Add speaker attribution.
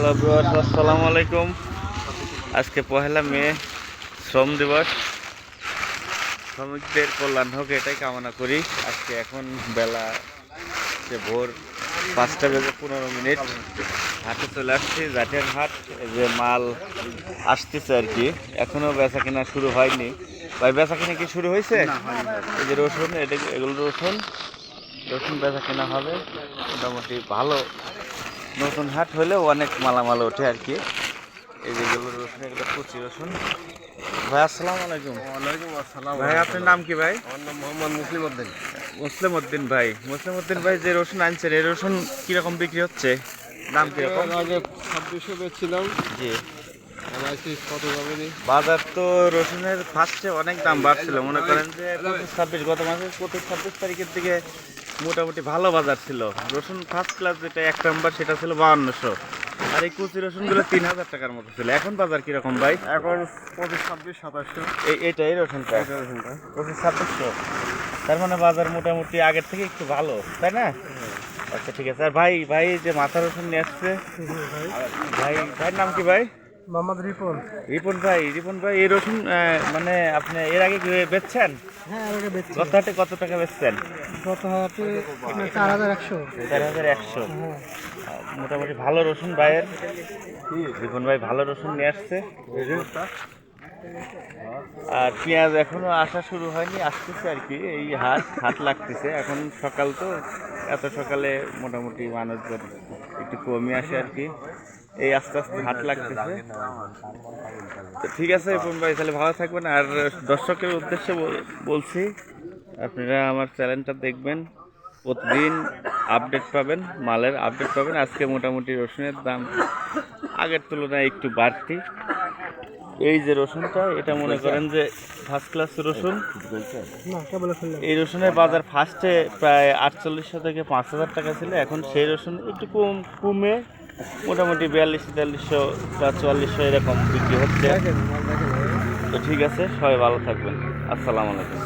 Speaker 1: Hello viewers, আসসালামু আলাইকুম। আজকে 1 মে শ্রম দিবস। শ্রমিকদের কল্যাণ হোক এটাই কামনা করি। আজকে এখন বেলা ভোর 5:15 হাটে চলে আসছি, জাটের হাট। এই যে মাল আসতেছে আর কি, এখনো বেচা কেনা শুরু হয়নি। ভাই, বেচা কেনা কি শুরু হয়েছে? এই যে রসুন, এগুলো রসুন বেচা কেনা হবে মোটামুটি ভালো। নতুন হাট হলেও অনেক মালামাল ওঠে আর কি। এই যেগুলো রসুন, এগুলো কুচি রসুন। ভাই, আসসালামু আলাইকুম।
Speaker 2: ওয়ালাইকুম আসসালাম।
Speaker 1: ভাই, আপনার নাম কি ভাই?
Speaker 2: আমার নাম মোহাম্মদ মুসলিম উদ্দিন।
Speaker 1: মুসলিম উদ্দিন ভাই। মুসলিম উদ্দিন ভাই, যে রসুন আনছেন, এই রসুন কিরকম বিক্রি হচ্ছে? দাম কিরকম?
Speaker 2: আগে 2600 বেচছিলাম,
Speaker 1: জি।
Speaker 2: আনাইছি কত যাবে নি?
Speaker 1: বাজার তো রসুনের ফার্স্টে অনেক দাম বাড়ছিল, মনে করেন যে 25-26 গত মাসের 25-26 তারিখের দিকে মোটামুটি ভালো বাজার ছিল। রসুন ফার্স্ট ক্লাস যেটা 1 নাম্বার, সেটা ছিল 5200। আর এই কুচি রসুনগুলো 3000 টাকার মতো ছিল। এখন বাজার কিরকম ভাই?
Speaker 2: এখন 25, 26, 2700।
Speaker 1: এই রসুনটা 25-2600। তার মানে বাজার মোটামুটি আগের থেকে একটু ভালো, তাই না? আচ্ছা, ঠিক আছে। আর ভাই যে মাথা রসুন নিয়ে আসছে, ভাইয়ের নাম কি ভাই?
Speaker 2: মোহাম্মদ রিপন।
Speaker 1: রিপন ভাই, এই রসুন মানে আপনি এর আগে কি বেচছেন?
Speaker 2: হ্যাঁ, আগে বেচছি।
Speaker 1: গত হাটে কত টাকা বেচছেন?
Speaker 2: গত হাটে 4100।
Speaker 1: 4100। মোটামুটি ভালো রসুন ভাইয়ের। রিপন ভাই ভালো রসুন নিয়ে আসছে। আর পেঁয়াজ এখনো আসা শুরু হয়নি, আসতেছে আর কি। এই হাট লাগতেছে এখন, সকাল তো, এত সকালে মোটামুটি মানুষজন একটু কমই আসে আর কি। এই আস্তে আস্তে হাট লাগতেছে। তো ঠিক আছে রিপন ভাই, তাহলে ভালো থাকবেন। আর দর্শকের উদ্দেশ্যে বলছি, আপনারা আমার চ্যানেলটা দেখবেন, প্রতিদিন আপডেট পাবেন, মালের আপডেট পাবেন। আজকে মোটামুটি রসুনের দাম আগের তুলনায় একটু বাড়তি। এই যে রসুনটা, এটা মনে করেন যে ফার্স্ট ক্লাস রসুন। এই রসুনের বাজার ফার্স্টে প্রায় 4800 থেকে 5000 টাকা ছিল। এখন সেই রসুন একটু কমে মোটামুটি 4200-4300 বা 4400 এরকম বিক্রি হচ্ছে। তো ঠিক আছে, সবাই ভালো থাকবেন। আসসালামু আলাইকুম।